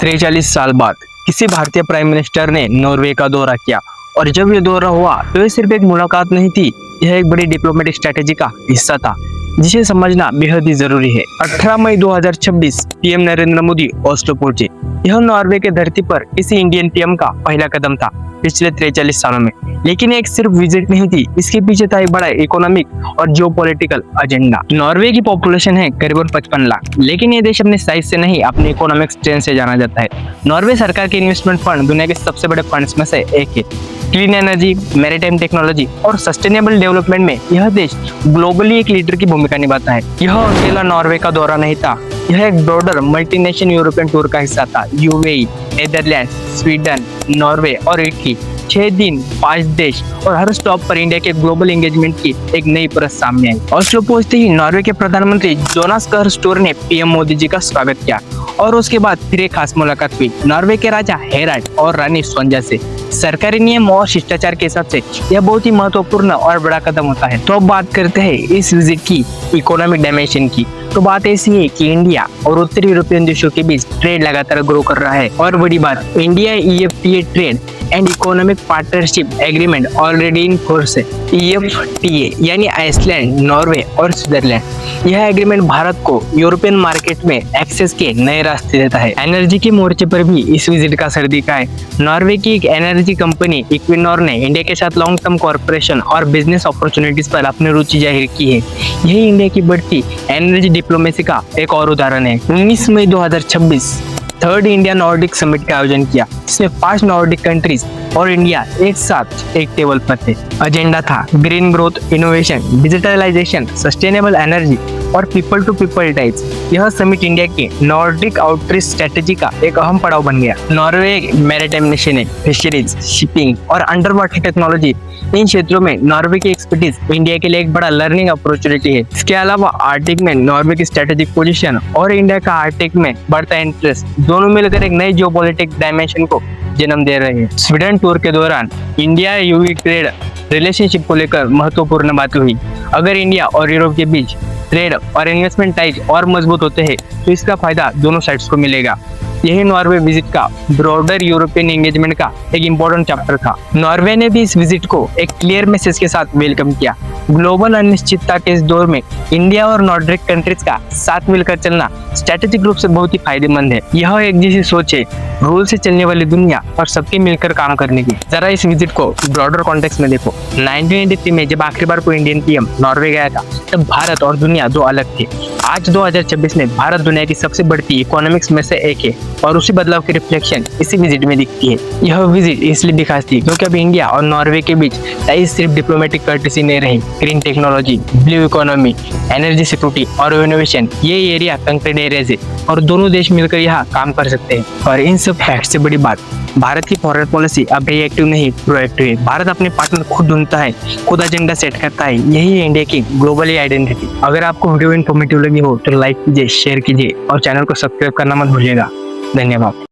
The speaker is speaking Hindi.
43 साल बाद किसी भारतीय प्राइम मिनिस्टर ने नॉर्वे का दौरा किया और जब ये दौरा हुआ तो ये सिर्फ एक मुलाकात नहीं थी, यह एक बड़ी डिप्लोमेटिक स्ट्रेटेजी का हिस्सा था जिसे समझना बेहद ही जरूरी है। 18 मई 2026 पीएम नरेंद्र मोदी ओस्लो पहुंचे। यह नॉर्वे के धरती पर किसी इंडियन पीएम का पहला कदम था पिछले 43 सालों में। लेकिन एक सिर्फ विजिट नहीं थी, इसके पीछे था एक बड़ा इकोनॉमिक और जियोपॉलिटिकल एजेंडा। नॉर्वे की पॉपुलेशन है करीबन 55 लाख, लेकिन ये देश अपने साइज से नहीं अपने इकोनॉमिक स्ट्रेंथ से जाना जाता है। नॉर्वे सरकार के इन्वेस्टमेंट फंड दुनिया के सबसे बड़े फंड्स में से एक है। क्लीन एनर्जी, मैरीटाइम टेक्नोलॉजी और सस्टेनेबल डेवलपमेंट में यह देश ग्लोबली एक लीडर की भूमिका निभाता है। यह अकेला नॉर्वे का दौरा नहीं था, यह एक ब्रॉडर मल्टीनेशनल यूरोपियन टूर का हिस्सा था। यूएई, नीदरलैंड, स्वीडन, नॉर्वे और इटली, 6 दिन 5 देश और हर स्टॉप पर इंडिया के ग्लोबल एंगेजमेंट की एक नई परत सामने आई। ओस्लो पहुंचते ही नॉर्वे के प्रधानमंत्री जोनास गाहर स्टोरे ने पीएम मोदी जी का स्वागत किया और उसके बाद फिर एक खास मुलाकात हुई नॉर्वे के राजा हेराल्ड और रानी सोंजा से। सरकारी नियम और शिष्टाचार के हिसाब से यह बहुत ही महत्वपूर्ण और बड़ा कदम होता है। तो अब बात करते हैं इस विजिट की इकोनॉमिक डायमेंशन की। तो बात ऐसी है कि इंडिया और उत्तरी यूरोपियन देशों के बीच ट्रेड लगातार ग्रो कर रहा है और बड़ी बात, India EFTA trade and economic partnership agreement already in force है। EFTA यानी आइसलैंड, नॉर्वे और स्विट्जरलैंड। यह एग्रीमेंट भारत को यूरोपियन मार्केट में एक्सेस के नए रास्ते देता है। एनर्जी के मोर्चे पर भी इस विजिट का असर दिखा है। नॉर्वे की एक एनर्जी कंपनी इक्विनोर ने इंडिया के साथ लॉन्ग टर्म कॉर्पोरेशन और बिजनेस अपॉर्चुनिटीज पर अपनी रुचि जाहिर की है। यही इंडिया की बढ़ती एनर्जी डिप्लोमेसी का एक और उदाहरण है। 19 मई 2026 थर्ड इंडिया नॉर्डिक समिट का आयोजन किया, जिसमें 5 नॉर्डिक कंट्रीज और इंडिया एक साथ एक टेबल पर थे। एजेंडा था green growth, innovation, digitalisation, sustainable energy और पीपल टू पीपल टाइप्स। यह समिट इंडिया के नॉर्डिक आउटरीच स्ट्रेटेजी का एक अहम पड़ाव बन गया। नॉर्वे एक मैरीटाइम नेशन है। फिशरीज, शिपिंग और अंडर वाटर टेक्नोलॉजी, इन क्षेत्रों में नॉर्वे की एक्सपर्टीज इंडिया के लिए एक बड़ा लर्निंग अपॉर्चुनिटी है। इसके अलावा आर्टिक में नॉर्वे की स्ट्रेटेजिक पोजीशन और इंडिया का आर्टिक में बढ़ता इंटरेस्ट दोनों मिलकर एक नई जियोपॉलिटिक डायमेंशन को जन्म दे रहे हैं। स्वीडन टूर के दौरान इंडिया यूवी ट्रेड रिलेशनशिप को लेकर महत्वपूर्ण बात हुई। अगर इंडिया और यूरोप के बीच ट्रेड और इन्वेस्टमेंट टाइज और मजबूत होते हैं तो इसका फायदा दोनों साइड्स को मिलेगा। यही नॉर्वे विजिट का ब्रॉडर यूरोपियन एंगेजमेंट का एक इम्पोर्टेंट चैप्टर था। नॉर्वे ने भी इस विजिट को एक क्लियर मैसेज के साथ वेलकम किया। ग्लोबल अनिश्चितता के इस दौर में इंडिया और नॉर्डिक कंट्रीज का साथ मिलकर चलना स्ट्रेटेजिक रूप से बहुत ही फायदेमंद है। यह एक जैसी सोच है, रूल से चलने वाली दुनिया और सबके मिलकर काम करने की। जरा इस विजिट को ब्रॉडर कॉन्टेक्स्ट में देखो। 1983 में जब आखिरी बार कोई इंडियन पीएम नॉर्वे गया था तब भारत और दुनिया दो अलग थे। आज 2026 में भारत दुनिया की सबसे बढ़ती इकोनॉमिक्स में से एक है और उसी बदलाव की रिफ्लेक्शन इसी विजिट में दिखती है। यह विजिट इसलिए भी खास थी क्योंकि अब इंडिया और नॉर्वे के बीच टाइज सिर्फ डिप्लोमेटिक कर्टेसी नहीं रही। Green technology, blue economy, energy security और इनोवेशन, ये एरिया कंक्रीट एरियाज है और दोनों देश मिलकर यहाँ काम कर सकते हैं। और इन सब फैक्ट से बड़ी बात, भारत की फॉरेन पॉलिसी अब रिएक्टिव नहीं प्रोएक्टिव है। भारत अपने पार्टनर खुद ढूंढता है, खुद एजेंडा सेट करता है। यही है इंडिया की ग्लोबली आइडेंटिटी। अगर आपको वीडियो इन्फॉर्मेटिव लगी हो तो लाइक कीजिए, शेयर कीजिए और चैनल को सब्सक्राइब करना मत भूलिएगा। धन्यवाद।